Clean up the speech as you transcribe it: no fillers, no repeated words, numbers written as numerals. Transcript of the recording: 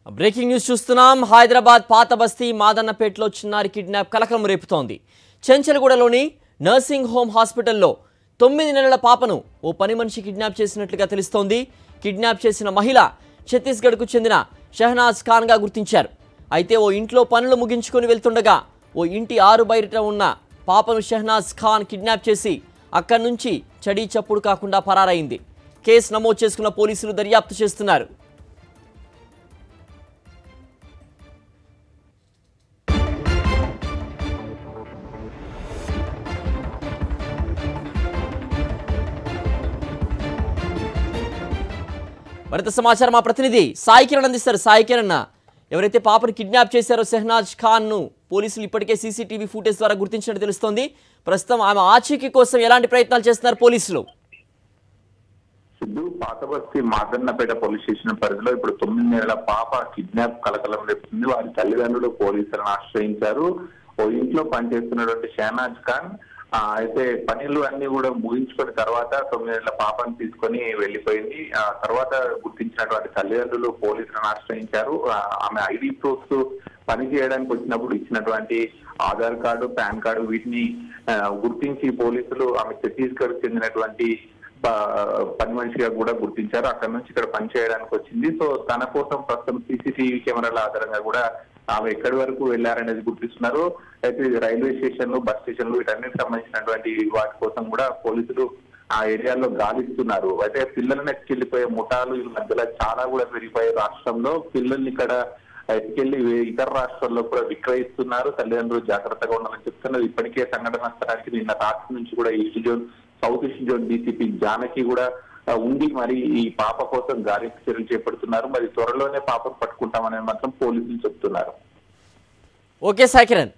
Breaking news చూస్తున్నాం. హైదరాబాద్ పాత బస్తీ మాదన్నపేటలో చిన్నారి కిడ్నాప్ కలకలం రేపుతోంది. చెంచలగూడలోని నర్సింగ్ హోమ్ హాస్పిటల్లో 9 నెలల పాపను ఓ పని మనిషి కిడ్నాప్ చేసినట్లుగా తెలుస్తోంది. కిడ్నాప్ చేసిన మహిళ ఛత్తీస్గఢ్కు చెందిన షహనాజ్ ఖాన్గా గుర్తించారు. అయితే ఓ ఇంట్లో పనులు ముగించుకొని వెళ్తుండగా ఓ ఇంటి ఆరు బయట ఉన్న పాపను షహనాజ్ ఖాన్ కిడ్నాప్ చేసి అక్కడి నుంచి చడీ చప్పుడు కాకుండా పరారైంది. కేసు నమోదు చేసుకున్న పోలీసులు దర్యాప్తు చేస్తున్నారు. మరింత సమాచారం మా ప్రతినిధి సాయి కిరణ్ అందిస్తారు. సాయి కిరణ్, ఎవరైతే పాపను కిడ్నాప్ చేశారో షహనాజ్ ఖాన్ను పోలీసులు ఇప్పటికే సీసీటీవీ ఫుటేజ్ ద్వారా గుర్తించినట్టు తెలుస్తోంది. ప్రస్తుతం ఆమె ఆచూకీ కోసం ఎలాంటి ప్రయత్నాలు చేస్తున్నారు పోలీసులు? సిద్ధు, పాతబస్తీ మాదన్నపేట పోలీస్ స్టేషన్ పరిధిలో ఇప్పుడు 9 నెలల పాప కిడ్నాప్ కలకలం రేపుతుంది. వారి తల్లిదండ్రులు పోలీసులను ఆశ్రయించారు. ఓ ఇంట్లో పనిచేస్తున్నటువంటి షహనాజ్ ఖాన్ అయితే పనులు అన్ని కూడా ముగించుకున్న తర్వాత 9 నెలల పాపను తీసుకొని వెళ్లిపోయింది. ఆ తర్వాత గుర్తించినటువంటి తల్లిదండ్రులు పోలీసులను ఆశ్రయించారు. ఆమె ఐడి ప్రూఫ్స్ పని చేయడానికి వచ్చినప్పుడు ఇచ్చినటువంటి ఆధార్ కార్డు, పాన్ కార్డు వీటిని గుర్తించి పోలీసులు ఆమె ఛత్తీస్గఢ్ చెందినటువంటి పని మనిషిగా కూడా గుర్తించారు. అక్కడ నుంచి ఇక్కడ పని చేయడానికి వచ్చింది. సో తన కోసం ప్రస్తుతం సీసీటీవీ కెమెరాల ఆధారంగా కూడా ఆమె ఎక్కడి వరకు వెళ్లారనేది గుర్తిస్తున్నారు. అయితే రైల్వే స్టేషన్లు, బస్ స్టేషన్లు వీటన్నిటికి సంబంధించినటువంటి వాటి కోసం కూడా పోలీసులు ఆ ఏరియాలో గాలిస్తున్నారు. అయితే పిల్లలను ఎత్తుకెళ్లిపోయే ముఠాలు ఈ మధ్యలో చాలా కూడా పెరిగిపోయే రాష్ట్రంలో పిల్లల్ని ఇక్కడ ఎత్తుకెళ్లి ఇతర రాష్ట్రాల్లో కూడా విక్రయిస్తున్నారు. తల్లిదండ్రులు జాగ్రత్తగా ఉండాలని చెప్తున్నారు. ఇప్పటికే సంఘటన స్థలానికి నిన్న రాత్రి నుంచి కూడా south east zone DCP Janaki కూడా ఉండి మరి ఈ పాప కోసం గాలింపు చర్యలు చేపడుతున్నారు. మరి త్వరలోనే పాపను పట్టుకుంటామని మాత్రం పోలీసులు చెప్తున్నారు. ఓకే సాయి కిరణ్.